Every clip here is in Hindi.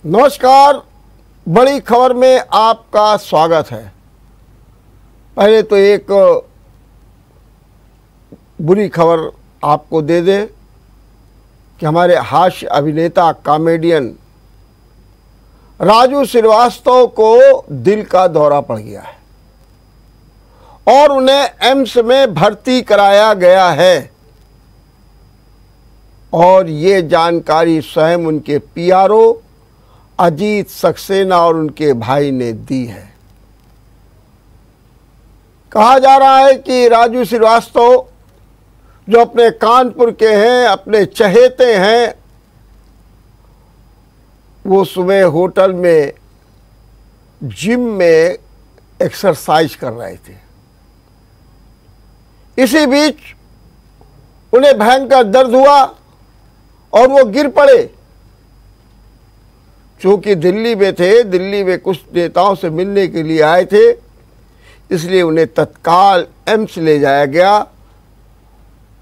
नमस्कार, बड़ी खबर में आपका स्वागत है। पहले तो एक बुरी खबर आपको दे दें कि हमारे हास्य अभिनेता कॉमेडियन राजू श्रीवास्तव को दिल का दौरा पड़ गया है और उन्हें एम्स में भर्ती कराया गया है। और ये जानकारी स्वयं उनके पीआरओ अजीत सक्सेना और उनके भाई ने दी है। कहा जा रहा है कि राजू श्रीवास्तव जो अपने कानपुर के हैं, अपने चहेते हैं, वो सुबह होटल में जिम में एक्सरसाइज कर रहे थे। इसी बीच उन्हें भयंकर दर्द हुआ और वो गिर पड़े। चूंकि दिल्ली में थे, दिल्ली में कुछ नेताओं से मिलने के लिए आए थे, इसलिए उन्हें तत्काल एम्स ले जाया गया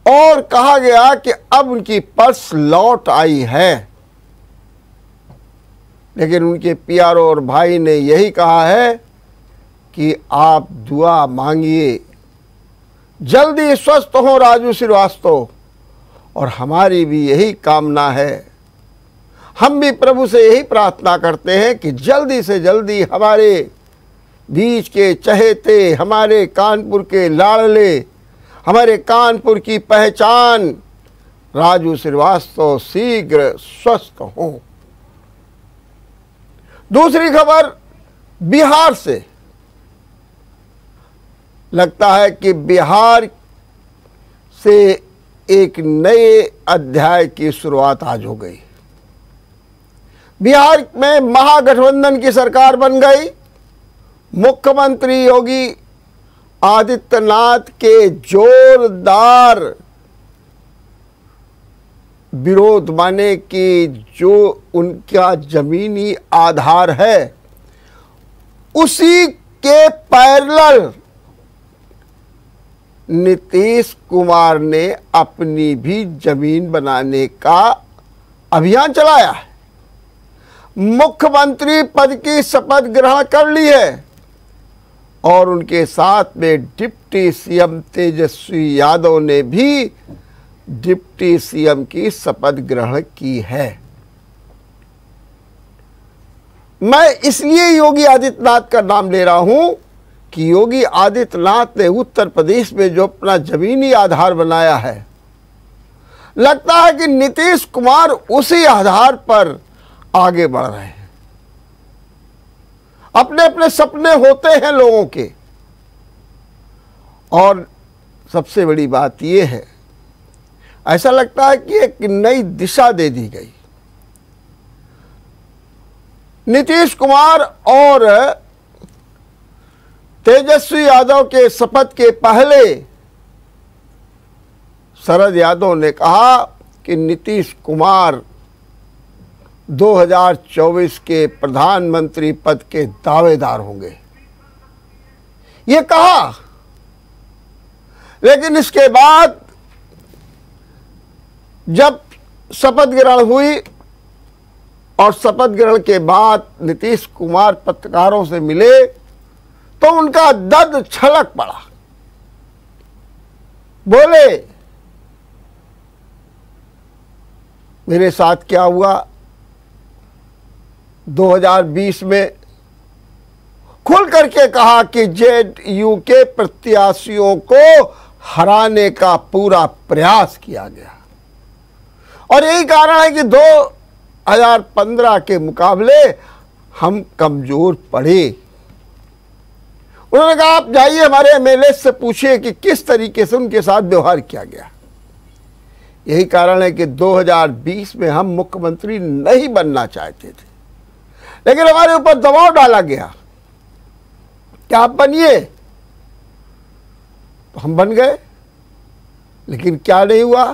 और कहा गया कि अब उनकी पल्स लौट आई है। लेकिन उनके पीआरओ और भाई ने यही कहा है कि आप दुआ मांगिए, जल्दी स्वस्थ हो राजू श्रीवास्तव, और हमारी भी यही कामना है। हम भी प्रभु से यही प्रार्थना करते हैं कि जल्दी से जल्दी हमारे बीच के चहेते, हमारे कानपुर के लाडले, हमारे कानपुर की पहचान राजू श्रीवास्तव शीघ्र स्वस्थ हों। दूसरी खबर बिहार से। लगता है कि बिहार से एक नए अध्याय की शुरुआत आज हो गई। बिहार में महागठबंधन की सरकार बन गई। मुख्यमंत्री योगी आदित्यनाथ के जोरदार विरोध, माने कि जो उनका जमीनी आधार है, उसी के पैरेलल नीतीश कुमार ने अपनी भी जमीन बनाने का अभियान चलाया है। मुख्यमंत्री पद की शपथ ग्रहण कर ली है और उनके साथ में डिप्टी सीएम तेजस्वी यादव ने भी डिप्टी सीएम की शपथ ग्रहण की है। मैं इसलिए योगी आदित्यनाथ का नाम ले रहा हूं कि योगी आदित्यनाथ ने उत्तर प्रदेश में जो अपना जमीनी आधार बनाया है, लगता है कि नीतीश कुमार उसी आधार पर आगे बढ़ रहे हैं। अपने अपने सपने होते हैं लोगों के, और सबसे बड़ी बात यह है, ऐसा लगता है कि एक नई दिशा दे दी गई। नीतीश कुमार और तेजस्वी यादव के शपथ के पहले शरद यादव ने कहा कि नीतीश कुमार 2024 के प्रधानमंत्री पद के दावेदार होंगे, ये कहा। लेकिन इसके बाद जब शपथ ग्रहण हुई और शपथ ग्रहण के बाद नीतीश कुमार पत्रकारों से मिले तो उनका दर्द छलक पड़ा। बोले, मेरे साथ क्या हुआ 2020 में, खुल करके कहा कि जेडयू के प्रत्याशियों को हराने का पूरा प्रयास किया गया और यही कारण है कि 2015 के मुकाबले हम कमजोर पड़े। उन्होंने कहा, आप जाइए हमारे एमएलए से पूछिए कि किस तरीके से उनके साथ व्यवहार किया गया। यही कारण है कि 2020 में हम मुख्यमंत्री नहीं बनना चाहते थे, लेकिन हमारे ऊपर दबाव डाला गया कि आप बनिए, तो हम बन गए। लेकिन क्या नहीं हुआ,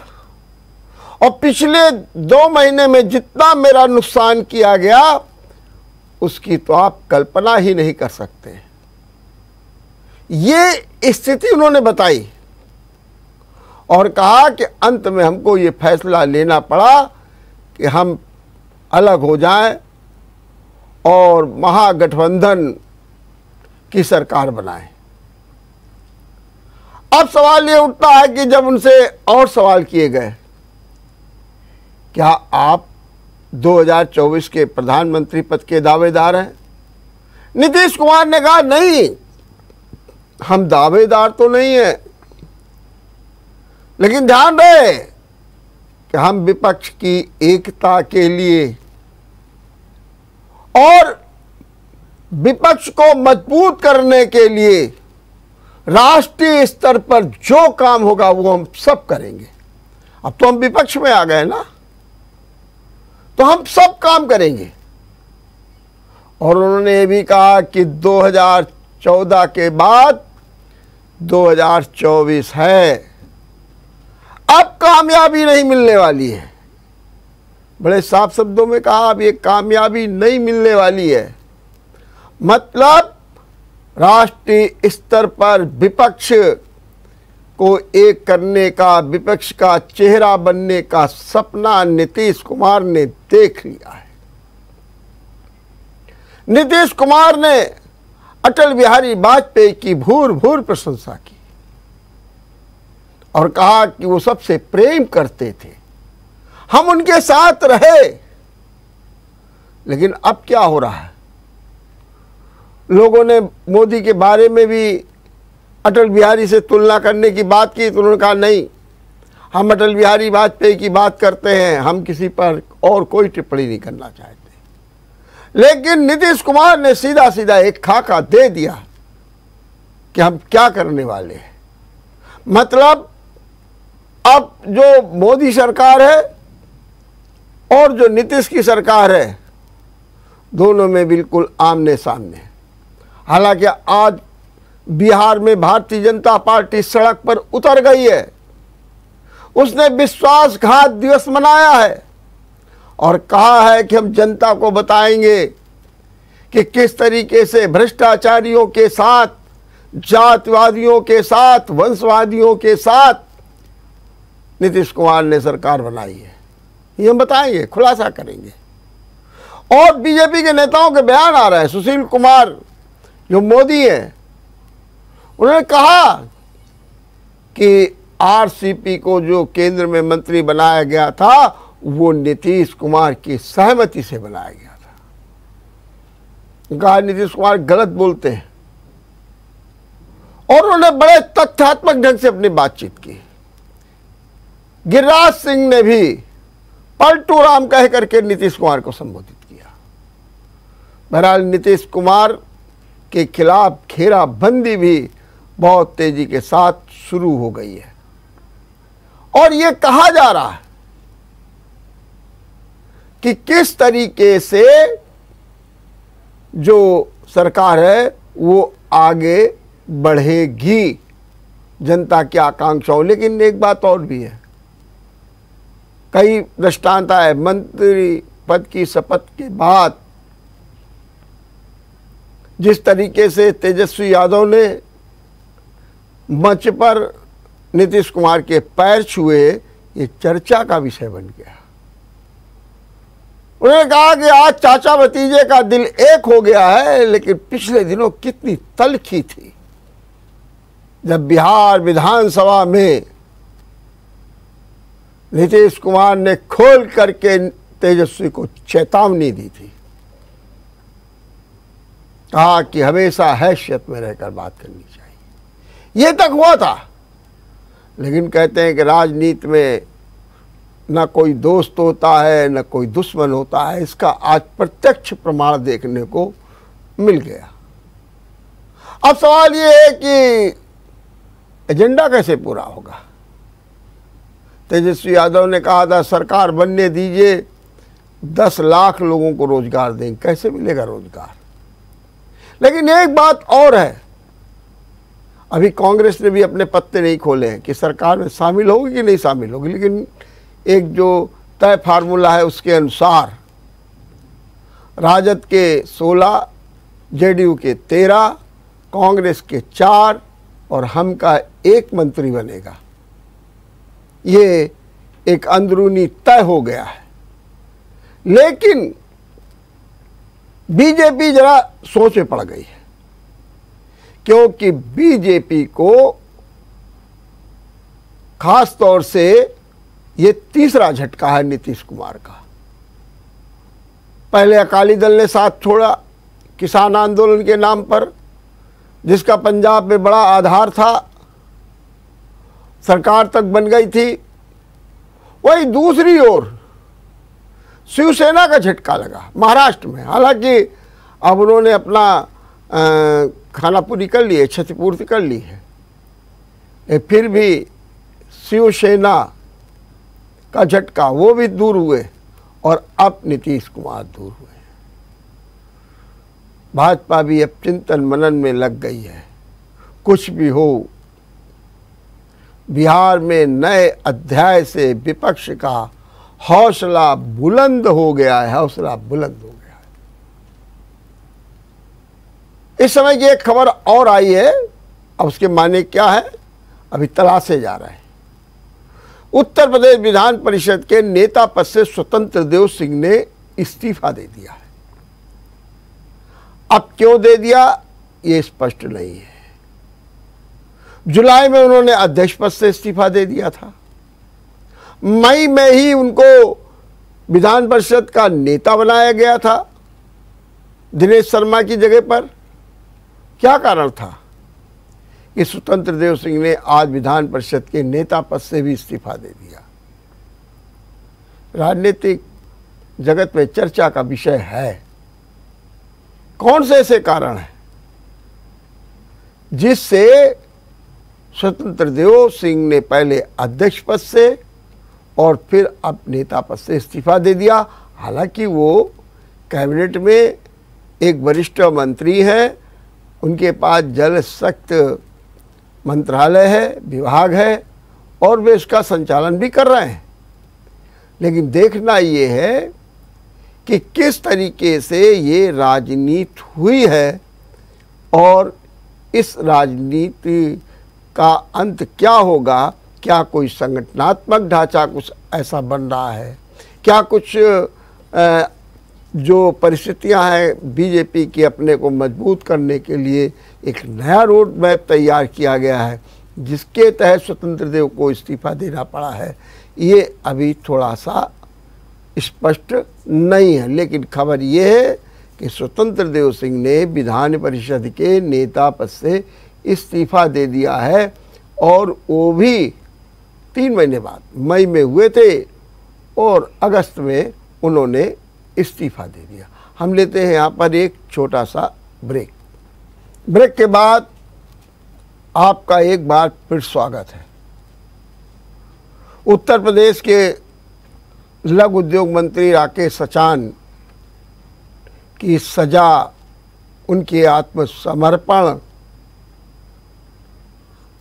और पिछले 2 महीने में जितना मेरा नुकसान किया गया उसकी तो आप कल्पना ही नहीं कर सकते। ये स्थिति उन्होंने बताई और कहा कि अंत में हमको ये फैसला लेना पड़ा कि हम अलग हो जाएं और महागठबंधन की सरकार बनाए। अब सवाल ये उठता है कि जब उनसे और सवाल किए गए, क्या आप 2024 के प्रधानमंत्री पद के दावेदार हैं? नीतीश कुमार ने कहा नहीं, हम दावेदार तो नहीं हैं, लेकिन ध्यान रहे कि हम विपक्ष की एकता के लिए और विपक्ष को मजबूत करने के लिए राष्ट्रीय स्तर पर जो काम होगा वो हम सब करेंगे। अब तो हम विपक्ष में आ गए ना, तो हम सब काम करेंगे। और उन्होंने ये भी कहा कि 2014 के बाद 2024 है, अब कामयाबी नहीं मिलने वाली है। बड़े साफ शब्दों में कहा, अब ये कामयाबी नहीं मिलने वाली है। मतलब राष्ट्रीय स्तर पर विपक्ष को एक करने का, विपक्ष का चेहरा बनने का सपना नीतीश कुमार ने देख लिया है। नीतीश कुमार ने अटल बिहारी वाजपेयी की भूर भूर प्रशंसा की और कहा कि वो सबसे प्रेम करते थे, हम उनके साथ रहे। लेकिन अब क्या हो रहा है? लोगों ने मोदी के बारे में भी अटल बिहारी से तुलना करने की बात की, तो उन्होंने कहा नहीं, हम अटल बिहारी वाजपेयी की बात करते हैं, हम किसी पर और कोई टिप्पणी नहीं करना चाहते। लेकिन नीतीश कुमार ने सीधा सीधा एक खाका दे दिया कि हम क्या करने वाले हैं। मतलब अब जो मोदी सरकार है और जो नीतीश की सरकार है, दोनों में बिल्कुल आमने सामने। हालांकि आज बिहार में भारतीय जनता पार्टी सड़क पर उतर गई है। उसने विश्वासघात दिवस मनाया है और कहा है कि हम जनता को बताएंगे कि किस तरीके से भ्रष्टाचारियों के साथ, जातिवादियों के साथ, वंशवादियों के साथ नीतीश कुमार ने सरकार बनाई है। ये हम बताएंगे, खुलासा करेंगे। और बीजेपी के नेताओं के बयान आ रहे हैं। सुशील कुमार जो मोदी हैं, उन्होंने कहा कि आरसीपी को जो केंद्र में मंत्री बनाया गया था वो नीतीश कुमार की सहमति से बनाया गया था। कहा नीतीश कुमार गलत बोलते हैं। और उन्होंने बड़े तथ्यात्मक ढंग से अपनी बातचीत की। गिरिराज सिंह ने भी पलटू राम कह करके नीतीश कुमार को संबोधित किया। बहरहाल नीतीश कुमार के खिलाफ घेराबंदी भी बहुत तेजी के साथ शुरू हो गई है। और ये कहा जा रहा है कि किस तरीके से जो सरकार है वो आगे बढ़ेगी जनता की आकांक्षाओं। लेकिन एक बात और भी है, कई दृष्टांत है। मंत्री पद की शपथ के बाद जिस तरीके से तेजस्वी यादव ने मंच पर नीतीश कुमार के पैर छुए, ये चर्चा का विषय बन गया। उन्होंने कहा कि आज चाचा भतीजे का दिल एक हो गया है, लेकिन पिछले दिनों कितनी तलखी थी जब बिहार विधानसभा में नीतीश कुमार ने खोल करके तेजस्वी को चेतावनी दी थी। कहा कि हमेशा हैसियत में रहकर बात करनी चाहिए। ये तक हुआ था। लेकिन कहते हैं कि राजनीति में न कोई दोस्त होता है न कोई दुश्मन होता है। इसका आज प्रत्यक्ष प्रमाण देखने को मिल गया। अब सवाल ये है कि एजेंडा कैसे पूरा होगा। तेजस्वी यादव ने कहा था सरकार बनने दीजिए, 10 लाख लोगों को रोजगार देंगे। कैसे मिलेगा रोजगार? लेकिन एक बात और है, अभी कांग्रेस ने भी अपने पत्ते नहीं खोले हैं कि सरकार में शामिल होगी कि नहीं शामिल होगी। लेकिन एक जो तय फार्मूला है उसके अनुसार राजद के 16, जेडीयू के 13, कांग्रेस के 4 और हम का 1 मंत्री बनेगा। ये एक अंदरूनी तय हो गया है। लेकिन बीजेपी जरा सोच में पड़ गई है, क्योंकि बीजेपी को खास तौर से ये तीसरा झटका है नीतीश कुमार का। पहले अकाली दल ने साथ छोड़ा किसान आंदोलन के नाम पर, जिसका पंजाब में बड़ा आधार था, सरकार तक बन गई थी। वही दूसरी ओर शिवसेना का झटका लगा महाराष्ट्र में। हालांकि अब उन्होंने अपना खाना पूरी कर ली है, क्षतिपूर्ति कर ली है, फिर भी शिवसेना का झटका वो भी दूर हुए और अब नीतीश कुमार दूर हुए। भाजपा भी अब चिंतन मनन में लग गई है। कुछ भी हो, बिहार में नए अध्याय से विपक्ष का हौसला बुलंद हो गया है, हौसला बुलंद हो गया है। इस समय की एक खबर और आई है, अब उसके माने क्या है अभी तलाशे जा रहे हैं। उत्तर प्रदेश विधान परिषद के नेता पद से स्वतंत्र देव सिंह ने इस्तीफा दे दिया है। अब क्यों दे दिया ये स्पष्ट नहीं है। जुलाई में उन्होंने अध्यक्ष पद से इस्तीफा दे दिया था, मई में ही उनको विधान परिषद का नेता बनाया गया था दिनेश शर्मा की जगह पर। क्या कारण था कि स्वतंत्र देव सिंह ने आज विधान परिषद के नेता पद से भी इस्तीफा दे दिया? राजनीतिक जगत में चर्चा का विषय है। कौन से ऐसे कारण हैं जिससे स्वतंत्र देव सिंह ने पहले अध्यक्ष पद से और फिर अब नेता पद से इस्तीफा दे दिया? हालांकि वो कैबिनेट में एक वरिष्ठ मंत्री हैं, उनके पास जल शक्ति मंत्रालय है, विभाग है, और वे इसका संचालन भी कर रहे हैं। लेकिन देखना ये है कि किस तरीके से ये राजनीति हुई है और इस राजनीति का अंत क्या होगा। क्या कोई संगठनात्मक ढांचा कुछ ऐसा बन रहा है? क्या कुछ जो परिस्थितियां हैं बीजेपी की अपने को मजबूत करने के लिए एक नया रोड मैप तैयार किया गया है जिसके तहत स्वतंत्र देव को इस्तीफा देना पड़ा है? ये अभी थोड़ा सा स्पष्ट नहीं है। लेकिन खबर ये है कि स्वतंत्र देव सिंह ने विधान परिषद के नेता पद से इस्तीफा दे दिया है, और वो भी 3 महीने बाद। मई में हुए थे और अगस्त में उन्होंने इस्तीफा दे दिया। हम लेते हैं यहाँ पर एक छोटा सा ब्रेक। ब्रेक के बाद आपका एक बार फिर स्वागत है। उत्तर प्रदेश के लघु उद्योग मंत्री राकेश सचान की सजा, उनके आत्मसमर्पण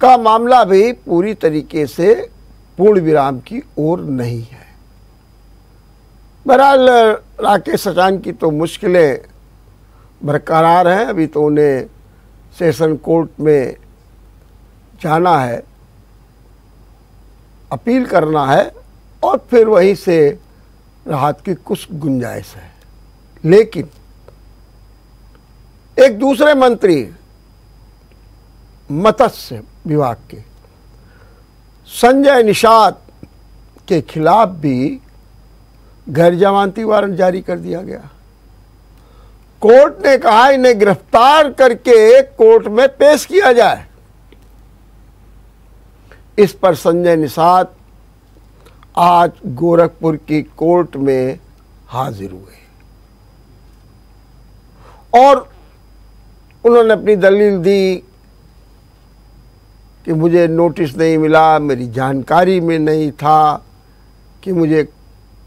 का मामला भी पूरी तरीके से पूर्ण विराम की ओर नहीं है। बहरहाल राकेश सचान की तो मुश्किलें बरकरार हैं। अभी तो उन्हें सेशन कोर्ट में जाना है, अपील करना है, और फिर वहीं से राहत की कुछ गुंजाइश है। लेकिन एक दूसरे मंत्री मत्स्य विभाग के संजय निषाद के खिलाफ भी गैर जमानती वारंट जारी कर दिया गया। कोर्ट ने कहा इन्हें गिरफ्तार करके कोर्ट में पेश किया जाए। इस पर संजय निषाद आज गोरखपुर की कोर्ट में हाजिर हुए और उन्होंने अपनी दलील दी कि मुझे नोटिस नहीं मिला, मेरी जानकारी में नहीं था कि मुझे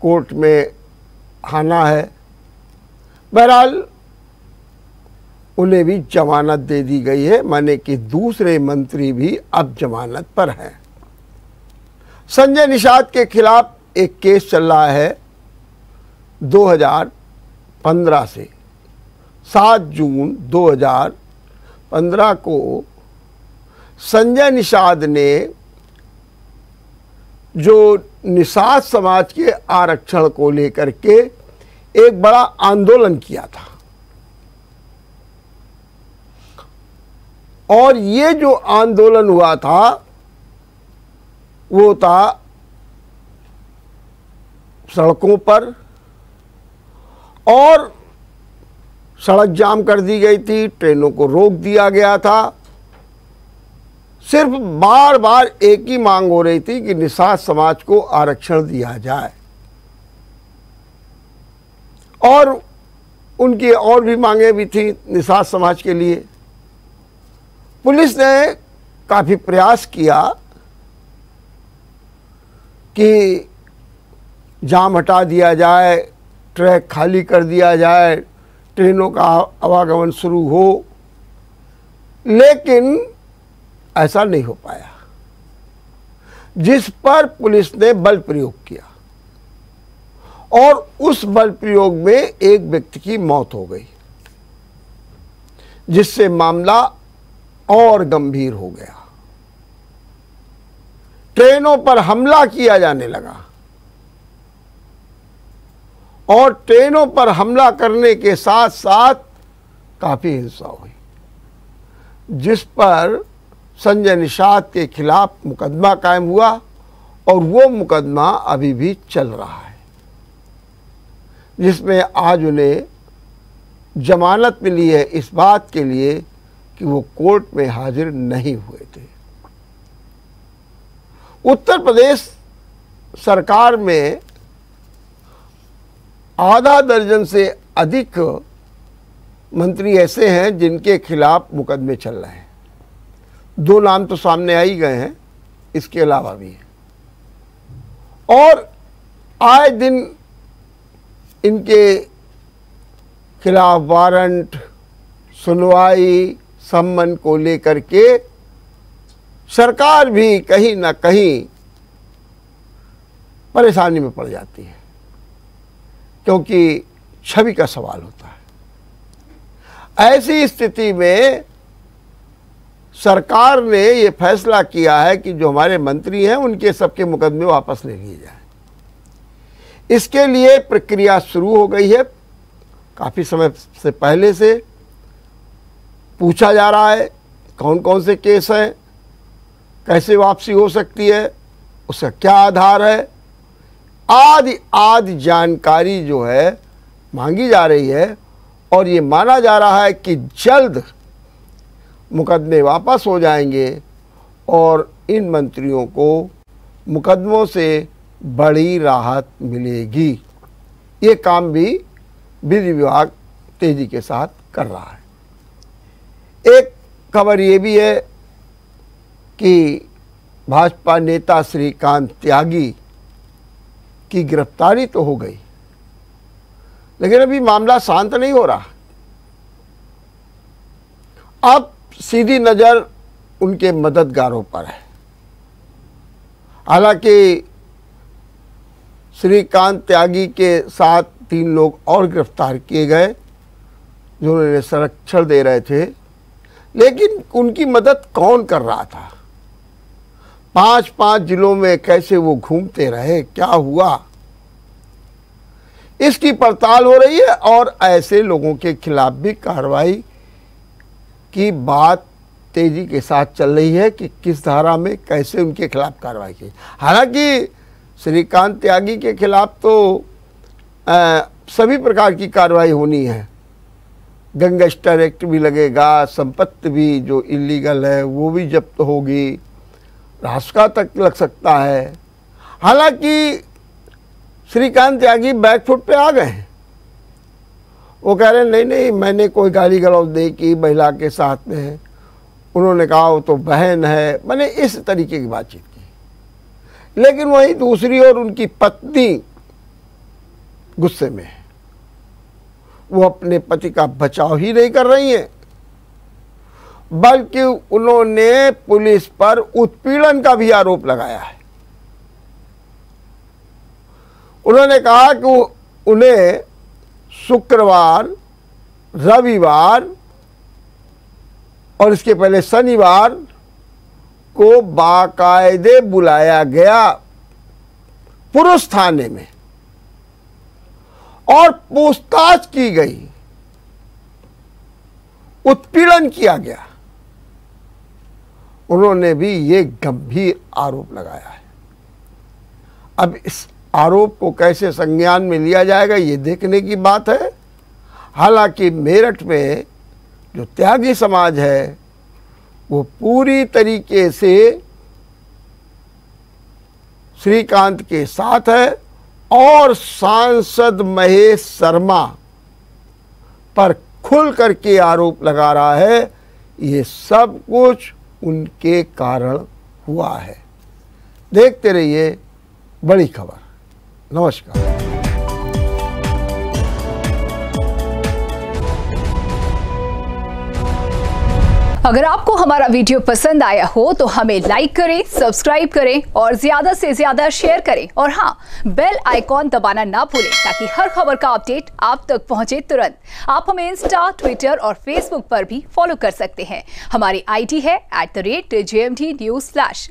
कोर्ट में आना है। बहरहाल उन्हें भी जमानत दे दी गई है, माने कि दूसरे मंत्री भी अब जमानत पर हैं। संजय निषाद के खिलाफ एक केस चल रहा है 2015 से। 7 जून 2015 को संजय निषाद ने जो निषाद समाज के आरक्षण को लेकर के एक बड़ा आंदोलन किया था। और ये जो आंदोलन हुआ था वो था सड़कों पर, और सड़क जाम कर दी गई थी, ट्रेनों को रोक दिया गया था। सिर्फ बार बार एक ही मांग हो रही थी कि निषाद समाज को आरक्षण दिया जाए, और उनकी और भी मांगे भी थी निषाद समाज के लिए। पुलिस ने काफ़ी प्रयास किया कि जाम हटा दिया जाए, ट्रैक खाली कर दिया जाए, ट्रेनों का आवागमन शुरू हो, लेकिन ऐसा नहीं हो पाया, जिस पर पुलिस ने बल प्रयोग किया, और उस बल प्रयोग में एक व्यक्ति की मौत हो गई, जिससे मामला और गंभीर हो गया। ट्रेनों पर हमला किया जाने लगा, और ट्रेनों पर हमला करने के साथ साथ काफ़ी हिंसा हुई, जिस पर संजय निषाद के खिलाफ मुकदमा कायम हुआ, और वो मुकदमा अभी भी चल रहा है, जिसमें आज उन्हें जमानत मिली है इस बात के लिए कि वो कोर्ट में हाजिर नहीं हुए थे। उत्तर प्रदेश सरकार में आधा दर्जन से अधिक मंत्री ऐसे हैं जिनके खिलाफ मुकदमे चल रहे हैं। 2 नाम तो सामने आ ही गए हैं, इसके अलावा भी हैं, और आए दिन इनके खिलाफ वारंट, सुनवाई, सम्मन को लेकर के सरकार भी कहीं ना कहीं परेशानी में पड़ जाती है, क्योंकि छवि का सवाल होता है। ऐसी स्थिति में सरकार ने ये फैसला किया है कि जो हमारे मंत्री हैं उनके सबके मुकदमे वापस ले लिए जाएं। इसके लिए प्रक्रिया शुरू हो गई है, काफ़ी समय से पहले से पूछा जा रहा है कौन कौन से केस हैं, कैसे वापसी हो सकती है, उसका क्या आधार है, आदि जानकारी जो है मांगी जा रही है, और ये माना जा रहा है कि जल्द मुकदमे वापस हो जाएंगे और इन मंत्रियों को मुकदमों से बड़ी राहत मिलेगी। ये काम भी विधि विभाग तेजी के साथ कर रहा है। एक खबर ये भी है कि भाजपा नेता श्रीकांत त्यागी की गिरफ्तारी तो हो गई, लेकिन अभी मामला शांत नहीं हो रहा। अब सीधी नज़र उनके मददगारों पर है। हालांकि श्रीकांत त्यागी के साथ 3 लोग और गिरफ्तार किए गए जो उन्हें संरक्षण दे रहे थे, लेकिन उनकी मदद कौन कर रहा था? 5 जिलों में कैसे वो घूमते रहे, क्या हुआ, इसकी पड़ताल हो रही है, और ऐसे लोगों के खिलाफ भी कार्रवाई की बात तेजी के साथ चल रही है कि किस धारा में कैसे उनके खिलाफ कार्रवाई की। हालांकि श्रीकांत त्यागी के खिलाफ तो सभी प्रकार की कार्रवाई होनी है, गैंगस्टर एक्ट भी लगेगा, संपत्ति भी जो इलीगल है वो भी जब्त होगी, रास्ता तक लग सकता है। हालांकि श्रीकांत त्यागी बैकफुट पे आ गए हैं। वो कह रहे हैं नहीं मैंने कोई गाली गलौज नहीं की महिला के साथ में, उन्होंने कहा वो तो बहन है, मैंने इस तरीके की बातचीत की। लेकिन वहीं दूसरी ओर उनकी पत्नी गुस्से में है, वो अपने पति का बचाव ही नहीं कर रही हैं, बल्कि उन्होंने पुलिस पर उत्पीड़न का भी आरोप लगाया है। उन्होंने कहा कि उन्हें शुक्रवार, रविवार और इसके पहले शनिवार को बाकायदे बुलाया गया पुरुष थाने में और पूछताछ की गई, उत्पीड़न किया गया। उन्होंने भी ये गंभीर आरोप लगाया है। अब इस आरोप को कैसे संज्ञान में लिया जाएगा ये देखने की बात है। हालांकि मेरठ में जो त्यागी समाज है वो पूरी तरीके से श्रीकांत के साथ है और सांसद महेश शर्मा पर खुल करके आरोप लगा रहा है। ये सब कुछ उनके कारण हुआ है। देखते रहिए बड़ी खबर। नमस्कार। अगर आपको हमारा वीडियो पसंद आया हो तो हमें लाइक करें, सब्सक्राइब करें और ज्यादा से ज्यादा शेयर करें और हाँ, बेल आइकॉन दबाना ना भूलें ताकि हर खबर का अपडेट आप तक पहुंचे तुरंत। आप हमें इंस्टा, ट्विटर और फेसबुक पर भी फॉलो कर सकते हैं। हमारी आईडी है @JMT News Flash।